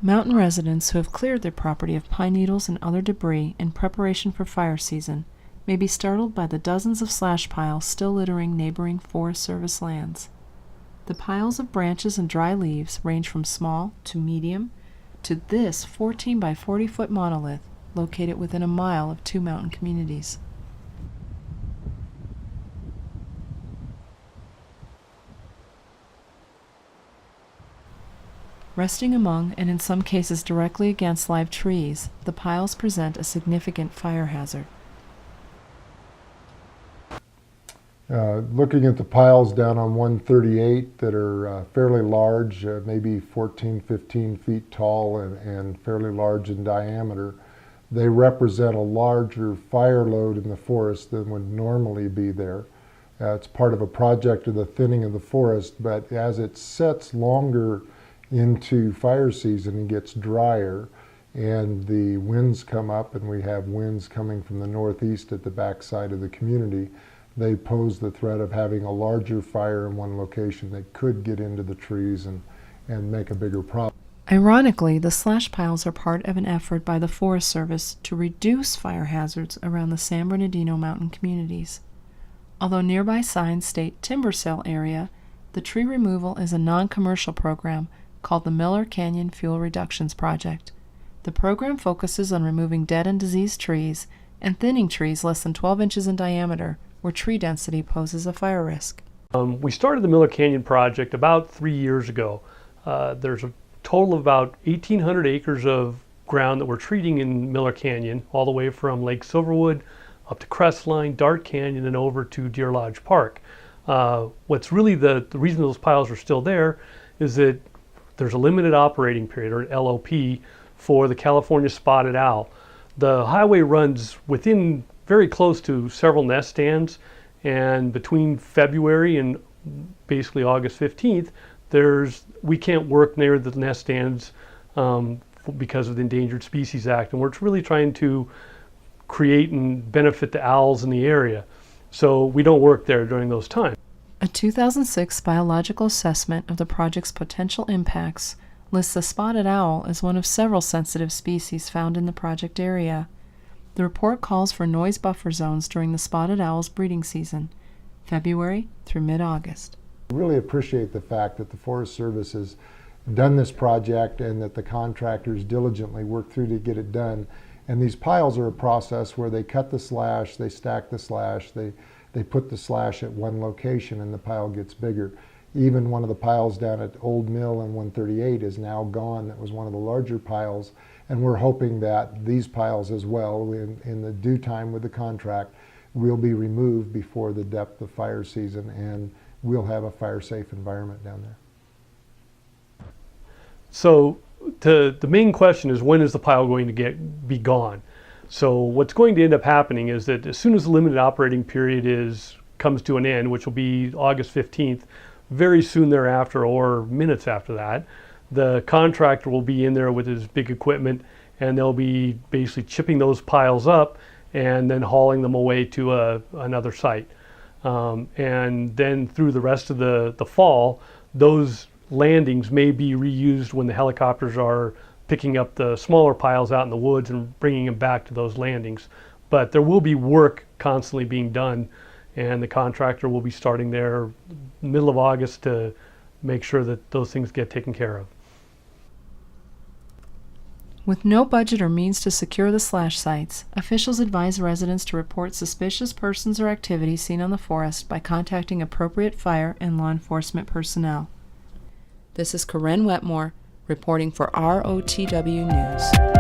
Mountain residents who have cleared their property of pine needles and other debris in preparation for fire season may be startled by the dozens of slash piles still littering neighboring Forest Service lands. The piles of branches and dry leaves range from small to medium to this 14 by 40 foot monolith located within a mile of two mountain communities. Resting among, and in some cases directly against, live trees, the piles present a significant fire hazard. Looking at the piles down on 138 that are fairly large, maybe 14, 15 feet tall and fairly large in diameter, they represent a larger fire load in the forest than would normally be there. It's part of a project of the thinning of the forest, but as it sets longer into fire season and gets drier and the winds come up, and we have winds coming from the northeast at the backside of the community, they pose the threat of having a larger fire in one location that could get into the trees and make a bigger problem. Ironically, the slash piles are part of an effort by the Forest Service to reduce fire hazards around the San Bernardino mountain communities. Although nearby signs state timber sale area, the tree removal is a non-commercial program called the Miller Canyon Fuel Reductions Project. The program focuses on removing dead and diseased trees and thinning trees less than 12 inches in diameter where tree density poses a fire risk. We started the Miller Canyon Project about 3 years ago. There's a total of about 1,800 acres of ground that we're treating in Miller Canyon, all the way from Lake Silverwood up to Crestline, Dart Canyon, and over to Deer Lodge Park. What's really the reason those piles are still there is that there's a limited operating period, or LOP, for the California spotted owl. The highway runs within very close to several nest stands, and between February and basically August 15th, we can't work near the nest stands because of the Endangered Species Act, and we're really trying to create and benefit the owls in the area. So we don't work there during those times. A 2006 biological assessment of the project's potential impacts lists the spotted owl as one of several sensitive species found in the project area. The report calls for noise buffer zones during the spotted owl's breeding season, February through mid-August. I really appreciate the fact that the Forest Service has done this project and that the contractors diligently work through to get it done. And these piles are a process where they cut the slash, they stack the slash, they put the slash at one location and the pile gets bigger. Even one of the piles down at Old Mill and 138 is now gone. That was one of the larger piles, and we're hoping that these piles as well, in the due time with the contract, will be removed before the depth of fire season, and we'll have a fire-safe environment down there. So the main question is, when is the pile going to be gone? So what's going to end up happening is that as soon as the limited operating period comes to an end, which will be August 15th, very soon thereafter, or minutes after that, the contractor will be in there with his big equipment, and they'll be basically chipping those piles up and then hauling them away to another site. And then through the rest of the fall, those landings may be reused when the helicopters are picking up the smaller piles out in the woods and bringing them back to those landings. But there will be work constantly being done, and the contractor will be starting there middle of August to make sure that those things get taken care of. With no budget or means to secure the slash sites, officials advise residents to report suspicious persons or activities seen on the forest by contacting appropriate fire and law enforcement personnel. This is Corinne Wetmore reporting for ROTW News.